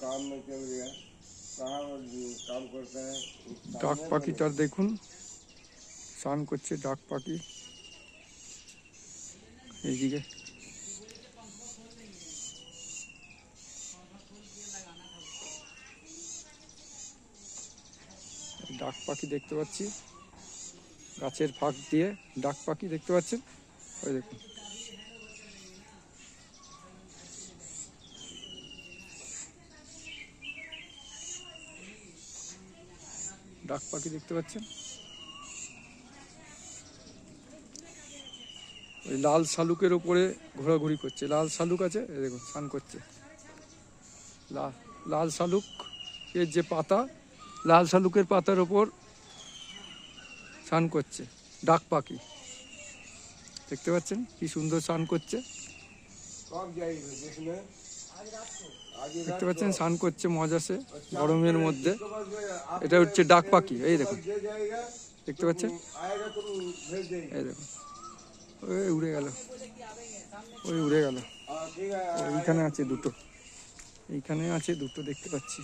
काम में चल गया, कहाँ काम करते हैं। ডাক পাখিটার দেখুন স্নান করছে ডাক পাখি। এইদিকে ডাক পাখি দেখতে পাচ্ছি, গাছের ফাঁক দিয়ে ডাক পাখি দেখতে পাচ্ছেন, ওই দেখুন। ডাক পাখি দেখতে পাচ্ছেন, ওই লাল শালুকের ওপরে ঘোরাঘুরি করছে। লাল শালুক আছে, এই দেখুন স্নান করছে। লাল শালুক এর যে পাতা, লাল শালুকের পাতার ওপর স্নান করছে ডাক পাখি। দেখতে পাচ্ছেন কি সুন্দর স্নান করছে, দেখতে পাচ্ছেন স্নান করছে মজাসে গরমের মধ্যে। এটা হচ্ছে ডাক পাখি, এই দেখুন দেখতে পাচ্ছেন, এই দেখুন ওই উড়ে গেল, ওই উড়ে গেল। এইখানে আছে দুটো, এইখানে আছে দুটো দেখতে পাচ্ছি,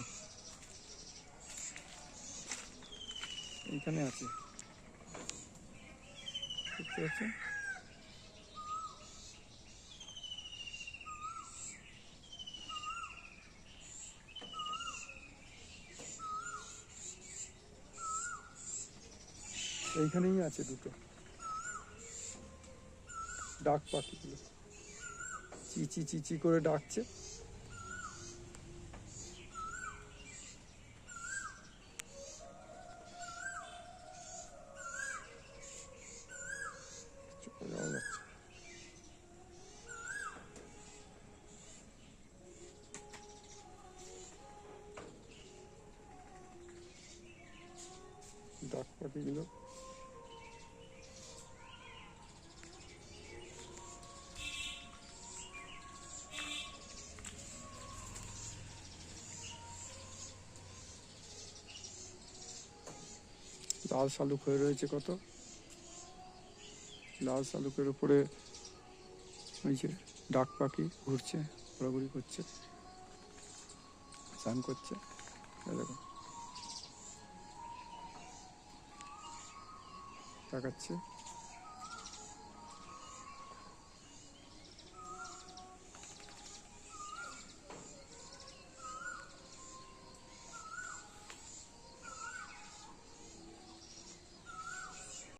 এইখানে আছে দেখতে পাচ্ছেন। এইখানেই আছে দুটো ডাক পাখিগুলো, চিচি চিচি করে ডাকছে। ডাক পাখিগুলো লাল শালুক হয়ে রয়েছে কত, লাল শালুকের উপরে ওই যে ডাক পাখি ঘুরছে, ঘোরাঘুরি করছে, স্নান করছে। দেখুন তাকাচ্ছে।